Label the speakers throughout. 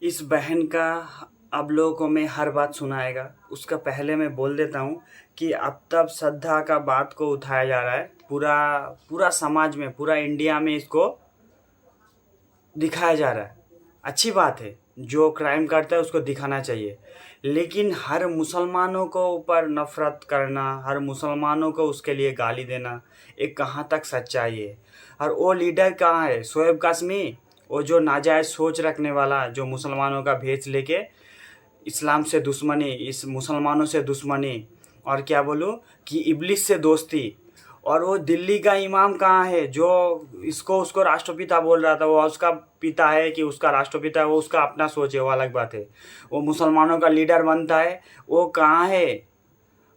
Speaker 1: इस बहन का आप लोगों को मैं हर बात सुनाएगा। उसका पहले मैं बोल देता हूँ कि अब तब श्रद्धा का बात को उठाया जा रहा है, पूरा पूरा समाज में, पूरा इंडिया में इसको दिखाया जा रहा है। अच्छी बात है, जो क्राइम करता है उसको दिखाना चाहिए, लेकिन हर मुसलमानों को ऊपर नफरत करना, हर मुसलमानों को उसके लिए गाली देना, ये कहाँ तक सच्चाई है। और वो लीडर कहाँ है, शोएब कासमी, वो जो नाजायज़ सोच रखने वाला, जो मुसलमानों का भेष लेके इस्लाम से दुश्मनी, इस मुसलमानों से दुश्मनी, और क्या बोलूँ कि इब्लिस से दोस्ती। और वो दिल्ली का इमाम कहाँ है जो इसको उसको राष्ट्रपिता बोल रहा था, वो उसका पिता है कि उसका राष्ट्रपिता है, वो उसका अपना सोच है, वो अलग बात है। वो मुसलमानों का लीडर बनता है, वो कहाँ है?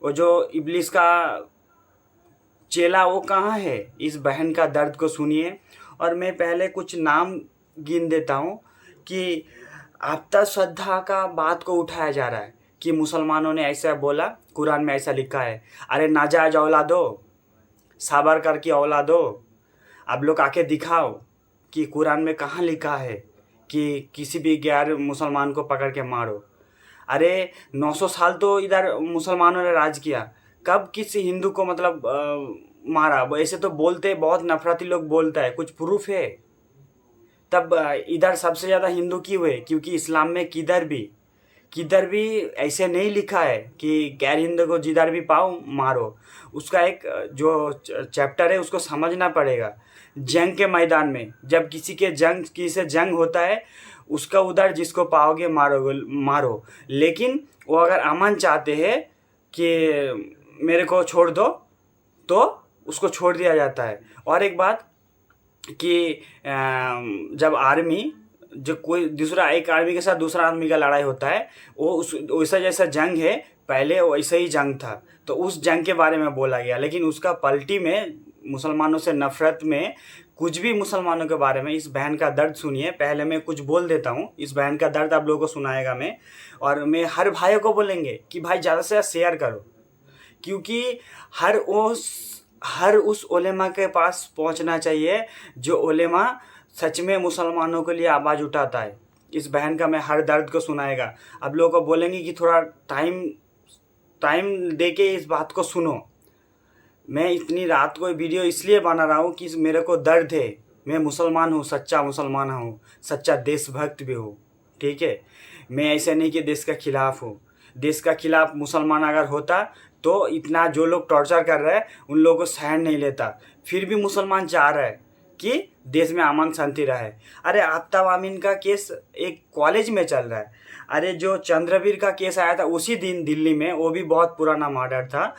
Speaker 1: वो जो इब्लिस का चेला, वो कहाँ है? इस बहन का दर्द को सुनिए। और मैं पहले कुछ नाम गिन देता हूँ कि आपदा श्रद्धा का बात को उठाया जा रहा है कि मुसलमानों ने ऐसा बोला, कुरान में ऐसा लिखा है। अरे नाजायज औलादो, साबरकर की औलादो, आप लोग आके दिखाओ कि कुरान में कहाँ लिखा है कि किसी भी गैर मुसलमान को पकड़ के मारो। अरे 900 साल तो इधर मुसलमानों ने राज किया, कब किसी हिंदू को मतलब मारा? ऐसे तो बोलते, बहुत नफरती लोग बोलता है, कुछ प्रूफ है? तब इधर सबसे ज़्यादा हिंदू क्यों हुए? क्योंकि इस्लाम में किधर भी ऐसे नहीं लिखा है कि गैर हिंदू को जिधर भी पाओ मारो। उसका एक जो चैप्टर है उसको समझना पड़ेगा। जंग के मैदान में जब किसी से जंग होता है, उसका उधर जिसको पाओगे मारो। लेकिन वो अगर अमन चाहते हैं कि मेरे को छोड़ दो, तो उसको छोड़ दिया जाता है। और एक बात कि जब आर्मी, जो कोई दूसरा एक आर्मी के साथ दूसरा आर्मी का लड़ाई होता है, वो उस वैसा जैसा जंग है, पहले वैसा ही जंग था, तो उस जंग के बारे में बोला गया। लेकिन उसका पलटी में मुसलमानों से नफरत में कुछ भी मुसलमानों के बारे में, इस बहन का दर्द सुनिए। पहले मैं कुछ बोल देता हूँ, इस बहन का दर्द आप लोगों को सुनाएगा मैं। और मैं हर भाइयों को बोलेंगे कि भाई ज़्यादा से ज़्यादा शेयर करो, क्योंकि हर उस उलेमा के पास पहुंचना चाहिए जो उलेमा सच में मुसलमानों के लिए आवाज़ उठाता है। इस बहन का मैं हर दर्द को सुनाएगा। आप लोगों को बोलेंगे कि थोड़ा टाइम टाइम दे के इस बात को सुनो। मैं इतनी रात को वीडियो इसलिए बना रहा हूँ कि मेरे को दर्द है। मैं मुसलमान हूँ, सच्चा मुसलमान हूँ, सच्चा देशभक्त भी हूँ, ठीक है। मैं ऐसे नहीं कि देश के खिलाफ हूँ। देश का खिलाफ मुसलमान अगर होता तो इतना जो लोग टॉर्चर कर रहे हैं उन लोगों को सहन नहीं लेता। फिर भी मुसलमान चाह रहे हैं कि देश में अमन शांति रहे। अरे आफ्ताब आमीन का केस एक कॉलेज में चल रहा है। अरे जो चंद्रवीर का केस आया था उसी दिन दिल्ली में, वो भी बहुत पुराना मर्डर था।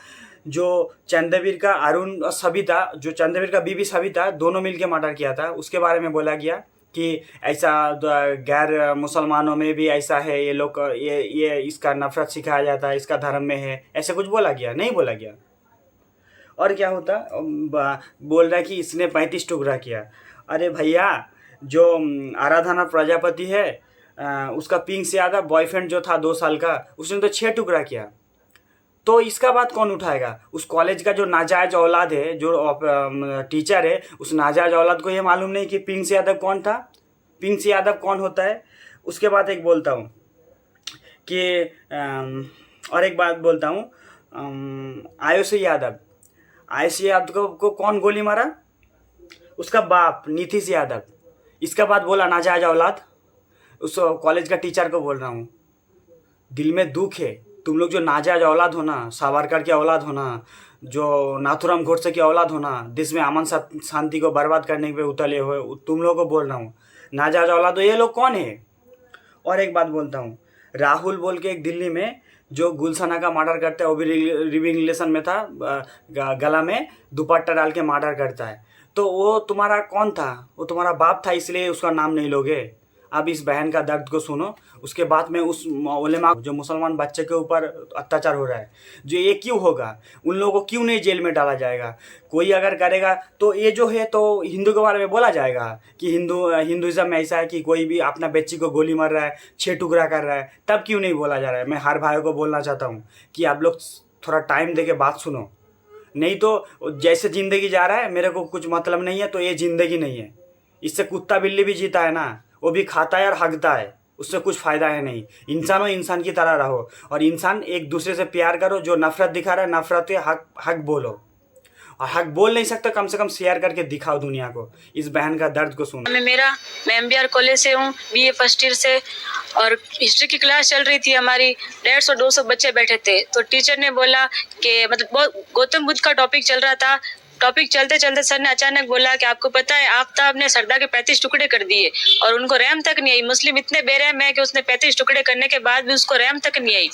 Speaker 1: जो चंद्रवीर का अरुण और सविता, जो चंद्रवीर का बीबी सविता, दोनों मिलके मर्डर किया था, उसके बारे में बोला गया कि ऐसा गैर मुसलमानों में भी ऐसा है, ये लोग ये इसका नफरत सिखाया जाता है, इसका धर्म में है, ऐसे कुछ बोला गया? नहीं बोला गया। और क्या होता, बोल रहा है कि इसने 35 टुकड़ा किया। अरे भैया, जो आराधना प्रजापति है, उसका पिंक से यादव बॉयफ्रेंड जो था 2 साल का, उसने तो 6 टुकड़ा किया। तो इसका बात कौन उठाएगा? उस कॉलेज का जो नाजायज औलाद है, जो टीचर है, उस नाजायज औलाद को ये मालूम नहीं कि पिंक यादव कौन था, पिंक यादव कौन होता है। उसके बाद एक बोलता हूँ कि और एक बात बोलता हूँ, आयुषी यादव को कौन गोली मारा? उसका बाप नीतीश यादव। इसका बात बोला नाजायज औलाद, उस कॉलेज का टीचर को बोल रहा हूँ। दिल में दुख है। तुम लोग जो नाजायज औलाद हो ना, सावरकर की औलाद हो ना, जो नाथुराम गोडसे की औलाद हो ना, देश में अमन शांति को बर्बाद करने पे उतले हो, तुम लोगों को बोल रहा हूँ नाजायज औलाद हो। ये लोग कौन है? और एक बात बोलता हूँ, राहुल बोल के एक दिल्ली में जो गुलशना का मर्डर करता है, वो भी लिविंग रिलेशन में था, गला में दुपट्टा डाल के मर्डर करता है। तो वो तुम्हारा कौन था? वो तुम्हारा बाप था, इसलिए उसका नाम नहीं लोगे? अब इस बहन का दर्द को सुनो। उसके बाद में उस उलेमा, जो मुसलमान बच्चे के ऊपर अत्याचार हो रहा है, जो ये क्यों होगा? उन लोगों को क्यों नहीं जेल में डाला जाएगा? कोई अगर करेगा तो ये जो है तो हिंदू के बारे में बोला जाएगा कि हिंदुज़म में ऐसा है कि कोई भी अपना बच्ची को गोली मार रहा है, 6 टुकड़ा कर रहा है, तब क्यों नहीं बोला जा रहा है? मैं हर भाई को बोलना चाहता हूँ कि आप लोग थोड़ा टाइम दे के बात सुनो, नहीं तो जैसे ज़िंदगी जा रहा है मेरे को कुछ मतलब नहीं है, तो ये ज़िंदगी नहीं है। इससे कुत्ता बिल्ली भी जीता है ना, वो भी खाता है और हगता है। उससे कुछ फ़ायदा है नहीं। इंसान हो, इंसान की तरह रहो, और इंसान एक दूसरे से प्यार करो। जो नफ़रत दिखा रहा है, नफ़रत के हक हक बोलो, और हक बोल नहीं सकते, कम से कम शेयर करके दिखाओ दुनिया को, इस बहन का दर्द को सुनो।
Speaker 2: मैं एमबीआर कॉलेज से हूँ, बीए फर्स्ट ईयर से, और हिस्ट्री की क्लास चल रही थी हमारी। 150-200 बच्चे बैठे थे, तो टीचर ने बोला कि मतलब बहुत गौतम बुद्ध का टॉपिक चल रहा था। टॉपिक चलते चलते सर ने अचानक बोला कि आपको पता है आफताब ने सरदार के 35 टुकड़े कर दिए, और उनको रहम तक नहीं आई। मुस्लिम इतने बेरहम है कि उसने 35 टुकड़े करने के बाद भी उसको रहम तक नहीं आई।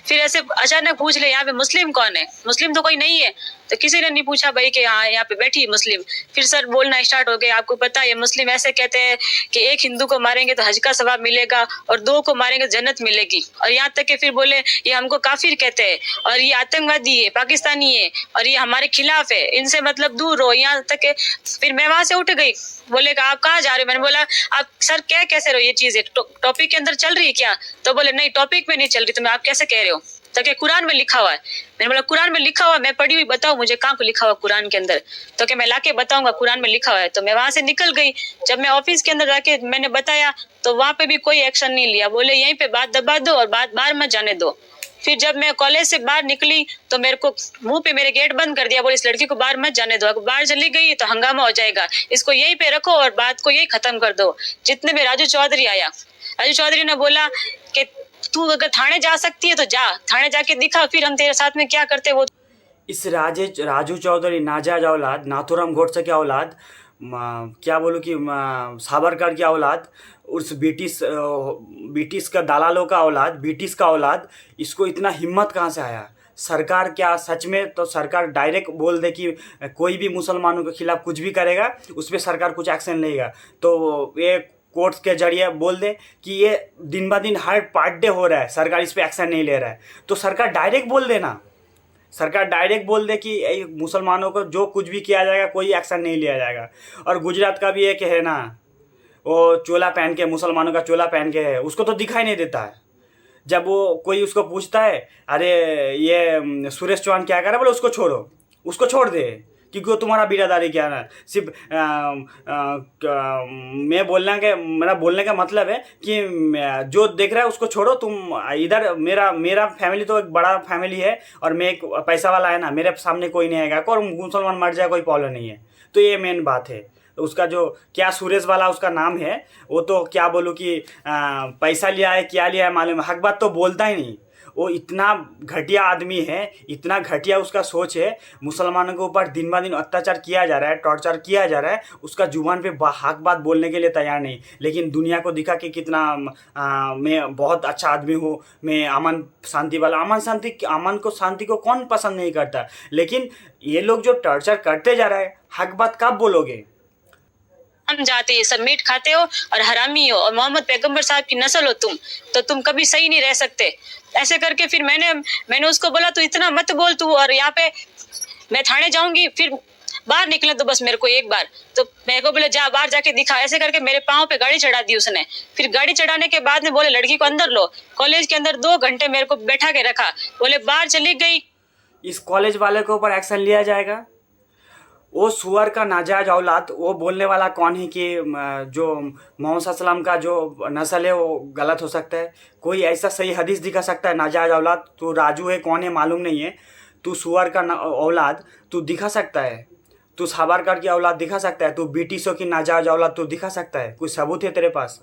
Speaker 2: फिर ऐसे अचानक पूछ ले यहाँ पे मुस्लिम कौन है, मुस्लिम तो कोई नहीं है। तो किसी ने नहीं पूछा भाई कि हाँ यहाँ पे बैठी है मुस्लिम। फिर सर बोलना स्टार्ट हो गए, आपको पता है मुस्लिम ऐसे कहते हैं कि एक हिंदू को मारेंगे तो हज का सवाब मिलेगा, और 2 को मारेंगे तो जन्नत मिलेगी। और यहाँ तक कि फिर बोले ये हमको काफिर कहते हैं, और ये आतंकवादी है, पाकिस्तानी है, और ये हमारे खिलाफ है, इनसे मतलब दूर रहो। यहाँ तक के फिर मैं वहां से उठ गई। बोले कि आप कहाँ जा रहे हो? मैंने बोला आप सर क्या कैसे रहो, ये चीज टॉपिक के अंदर चल रही है क्या? तो बोले नहीं टॉपिक में नहीं चल रही, तो मैं आप कैसे कह रहे हो? तो क्या कुरान में लिखा हुआ है? मैंने बोला कुरान में लिखा हुआ, मैं पढ़ी हुई, बताओ मुझे कहाँ को लिखा हुआ कुरान के अंदर। तो क्या मैं लाके बताऊंगा कुरान में लिखा हुआ है। तो मैं वहां से निकल गई। जब मैं ऑफिस के अंदर जाके मैंने बताया तो वहां पे भी कोई एक्शन नहीं लिया। बोले यहीं पे बात दबा दो और बात बाहर मत जाने दो। फिर जब मैं कॉलेज से बाहर निकली तो मेरे को मुंह पे मेरे गेट बंद कर दिया। बोले इस लड़की को बाहर मत जाने दो, अगर बाहर चली गई तो हंगामा हो जाएगा, इसको यहीं पे रखो और बात को यही खत्म कर दो। जितने में राजू चौधरी आया, राजू चौधरी ने बोला कि तू अगर थाने जा सकती है तो जा, थाने जाके दिखा, फिर हम तेरे साथ में क्या करते वो।
Speaker 1: इस राजू चौधरी नाजायज औलाद, नाथूराम गोडसे की औलाद, क्या बोलूँ कि सावरकर की औलाद, उस ब्रिटिश का दलालों का औलाद, ब्रिटिश का औलाद, इसको इतना हिम्मत कहाँ से आया? सरकार क्या सच में तो सरकार डायरेक्ट बोल दे कि कोई भी मुसलमानों के खिलाफ कुछ भी करेगा उस पर सरकार कुछ एक्शन लेगा, तो ये कोर्ट्स के जरिए बोल दे कि ये दिन ब दिन हर पार्ट डे हो रहा है, सरकार इस पर एक्शन नहीं ले रहा है, तो सरकार डायरेक्ट बोल देना, सरकार डायरेक्ट बोल दे कि मुसलमानों को जो कुछ भी किया जाएगा कोई एक्शन नहीं लिया जाएगा। और गुजरात का भी एक है ना, वो चोला पहन के, मुसलमानों का चोला पहन के है, उसको तो दिखाई नहीं देता है। जब वो कोई उसको पूछता है अरे ये सुरेश चौहान क्या कर रहा है, बोले उसको छोड़ो, उसको छोड़ दे, क्योंकि वो तुम्हारा बिरादारी क्या है। सिर्फ मेरा बोलने का मतलब है कि जो देख रहा है उसको छोड़ो, तुम इधर मेरा फैमिली तो एक बड़ा फैमिली है, और मैं एक पैसा वाला है ना, मेरे सामने कोई नहीं आएगा, और मुसलमान मर जाए कोई प्रॉब्लम नहीं है। तो ये मेन बात है। तो उसका जो क्या सुरेश वाला उसका नाम है, वो तो क्या बोलूँ कि पैसा लिया है, क्या लिया है मालूम है, हक बात तो बोलता ही नहीं। वो इतना घटिया आदमी है, इतना घटिया उसका सोच है। मुसलमानों के ऊपर दिन ब दिन अत्याचार किया जा रहा है, टॉर्चर किया जा रहा है, उसका जुबान पे हक बात बोलने के लिए तैयार नहीं, लेकिन दुनिया को दिखा कि कितना मैं बहुत अच्छा आदमी हूँ, मैं अमन शांति वाला। शांति को कौन पसंद नहीं करता, लेकिन ये लोग जो टॉर्चर करते जा रहे हैं, हक बात कब बोलोगे?
Speaker 2: हम जाते हैं, सब मीट खाते हो और हरामी हो, और मोहम्मद पैगंबर साहब की नस्ल हो तुम, तो तुम कभी सही नहीं रह सकते। ऐसे करके फिर मैंने उसको बोला तू इतना मत बोल तू, और यहाँ पे मैं थाने जाऊंगी। फिर बाहर निकले तो बस मेरे को एक बार, तो मेरे को बोले जा बाहर जाके दिखा। ऐसे करके मेरे पाँव पे गाड़ी चढ़ा दी उसने। फिर गाड़ी चढ़ाने के बाद में बोले लड़की को अंदर लो। कॉलेज के अंदर 2 घंटे मेरे को बैठा के रखा, बोले बाहर चली गई।
Speaker 1: इस कॉलेज वाले के ऊपर एक्शन लिया जाएगा। वो सुअर का नाजायज औलाद, वो बोलने वाला कौन है कि जो मोहम्मद सल्लम का जो नस्ल है वो गलत हो सकता है? कोई ऐसा सही हदीस दिखा सकता है? नाजायज औलाद तू राजू है, कौन है मालूम नहीं है, तू सुअर का औलाद तू दिखा सकता है? तू सावरकर की औलाद दिखा सकता है? तू ब्रिटिशों की नाजायज औलाद तू दिखा सकता है? कोई सबूत है तेरे पास?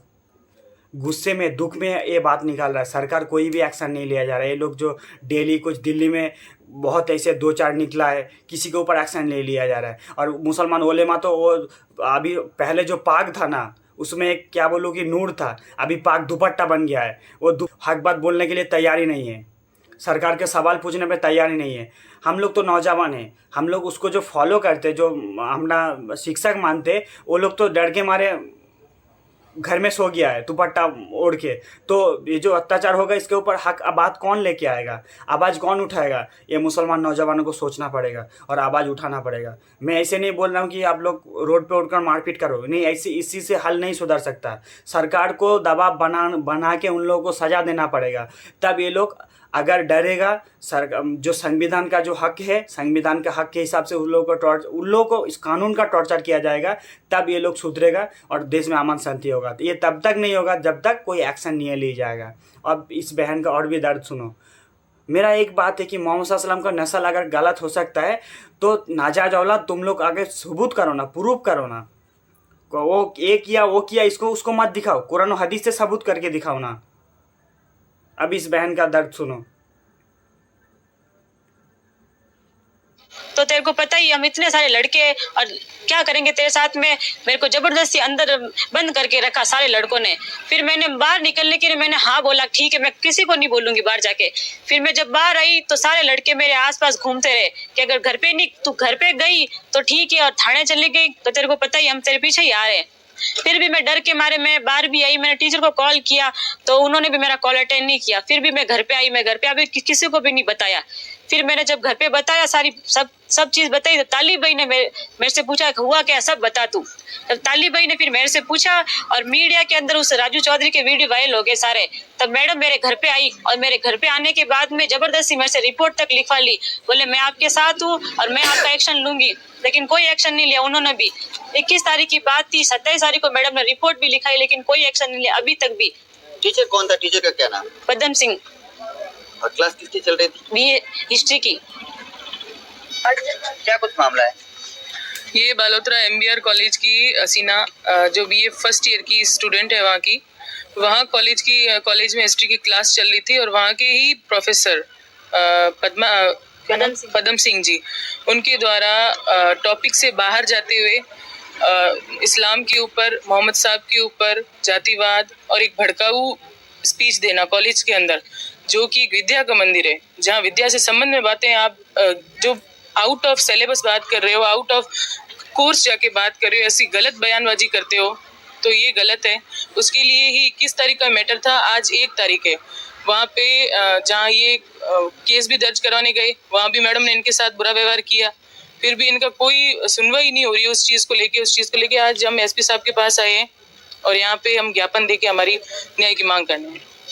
Speaker 1: गुस्से में, दुख में ये बात निकाल रहा है। सरकार कोई भी एक्शन नहीं लिया जा रहा है। ये लोग जो डेली कुछ दिल्ली में बहुत ऐसे 2-4 निकला है, किसी के ऊपर एक्शन नहीं लिया जा रहा है। और मुसलमान ओलेमा तो वो अभी पहले जो पाक था ना, उसमें एक क्या बोलूँ कि नूर था, अभी पाक दुपट्टा बन गया है। वो हक बात बोलने के लिए तैयार ही नहीं है, सरकार के सवाल पूछने पे तैयार ही नहीं है। हम लोग तो नौजवान हैं, हम लोग उसको जो फॉलो करते, जो हमारा शिक्षक मानते, वो लोग तो डर के मारे घर में सो गया है दुपट्टा ओढ़ के। तो ये जो अत्याचार होगा इसके ऊपर हक बात कौन लेके आएगा, आवाज़ कौन उठाएगा? ये मुसलमान नौजवानों को सोचना पड़ेगा और आवाज़ उठाना पड़ेगा। मैं ऐसे नहीं बोल रहा हूँ कि आप लोग रोड पे उठकर मारपीट करो, नहीं, ऐसे इसी से हल नहीं सुधर सकता। सरकार को दबाव बना के उन लोगों को सज़ा देना पड़ेगा, तब ये लोग अगर डरेगा सर, जो संविधान का जो हक है, संविधान के हक के हिसाब से उन लोगों को इस कानून का टॉर्चर किया जाएगा, तब ये लोग सुधरेगा और देश में अमन शांति होगा। तो ये तब तक नहीं होगा जब तक कोई एक्शन नहीं लिया जाएगा। अब इस बहन का और भी दर्द सुनो। मेरा एक बात है कि मोहम्मद सल्लल्लाहु अलैहि वसल्लम का नस्ल अगर गलत हो सकता है तो नाजायज औलाद तुम लोग आगे सबूत करो ना, प्रूव करो ना। वो ये किया वो किया, इसको उसको मत दिखाओ, कुरान और हदीस से सबूत करके दिखाओ ना। अब इस बहन का दर्द सुनो।
Speaker 2: तो तेरे को पता ही, हम इतने सारे लड़के और क्या करेंगे तेरे साथ में। मेरे को जबरदस्ती अंदर बंद करके रखा सारे लड़कों ने। फिर मैंने बाहर निकलने के लिए मैंने हाँ बोला, ठीक है मैं किसी को नहीं बोलूंगी बाहर जाके। फिर मैं जब बाहर आई तो सारे लड़के मेरे आसपास घूमते रहे कि अगर घर पे नहीं, तू घर पे गई तो ठीक है, और थाने चली गई तो तेरे को पता ही हम तेरे पीछे ही आ रहे हैं। फिर भी मैं डर के मारे मैं बाहर भी आई, मैंने टीचर को कॉल किया तो उन्होंने भी मेरा कॉल अटेंड नहीं किया। फिर भी मैं घर पे आई, मैं घर पे अभी किसी को भी नहीं बताया। फिर मैंने जब घर पे बताया, सारी सब चीज बताई, तो ताली भाई ने मेरे से पूछा हुआ क्या, सब बता तू। तब ताली भाई ने फिर मेरे से पूछा और मीडिया के अंदर उस राजू चौधरी के वीडियो वायरल हो गए सारे। तब मैडम मेरे घर पे आई और मेरे घर पे आने के बाद में जबरदस्ती मेरे से रिपोर्ट तक लिखवा ली। बोले मैं आपके साथ हूँ और मैं आपका एक्शन लूंगी, लेकिन कोई एक्शन नहीं लिया उन्होंने भी। 21 तारीख की बात थी, 27 तारीख को मैडम ने रिपोर्ट भी लिखाई, लेकिन कोई एक्शन नहीं लिया अभी तक भी।
Speaker 3: टीचर कौन था? टीचर का क्या नाम?
Speaker 2: पद्म सिंह।
Speaker 3: और क्लास किसकी चल रही थी?
Speaker 2: बीए हिस्ट्री की।
Speaker 3: क्या कुछ मामला है?
Speaker 4: ये बालोतरा एमबीआर कॉलेज की असीना जो बीए फर्स्ट ईयर की स्टूडेंट है वहाँ की, वहाँ कॉलेज में हिस्ट्री की क्लास चल रही थी और वहाँ के ही प्रोफेसर पद्म सिंह जी, उनके द्वारा टॉपिक से बाहर जाते हुए इस्लाम के ऊपर, मोहम्मद साहब के ऊपर जातिवाद और एक भड़काऊ स्पीच देना कॉलेज के अंदर, जो कि विद्या का मंदिर है, जहाँ विद्या से संबंध में बातें आप जो आउट ऑफ सिलेबस बात कर रहे हो, आउट ऑफ कोर्स जाके बात कर रहे हो, ऐसी गलत बयानबाजी करते हो तो ये गलत है। उसके लिए ही 21 तारीख का मैटर था, आज 1 तारीख है। वहाँ पे जहाँ ये केस भी दर्ज करवाने गए, वहाँ भी मैडम ने इनके साथ बुरा व्यवहार किया, फिर भी इनका कोई सुनवाई नहीं हो रही है उस चीज़ को लेके आज हम एसपी साहब के पास आए हैं और यहाँ पे हम ज्ञापन देके हमारी न्याय की मांग करने हैं।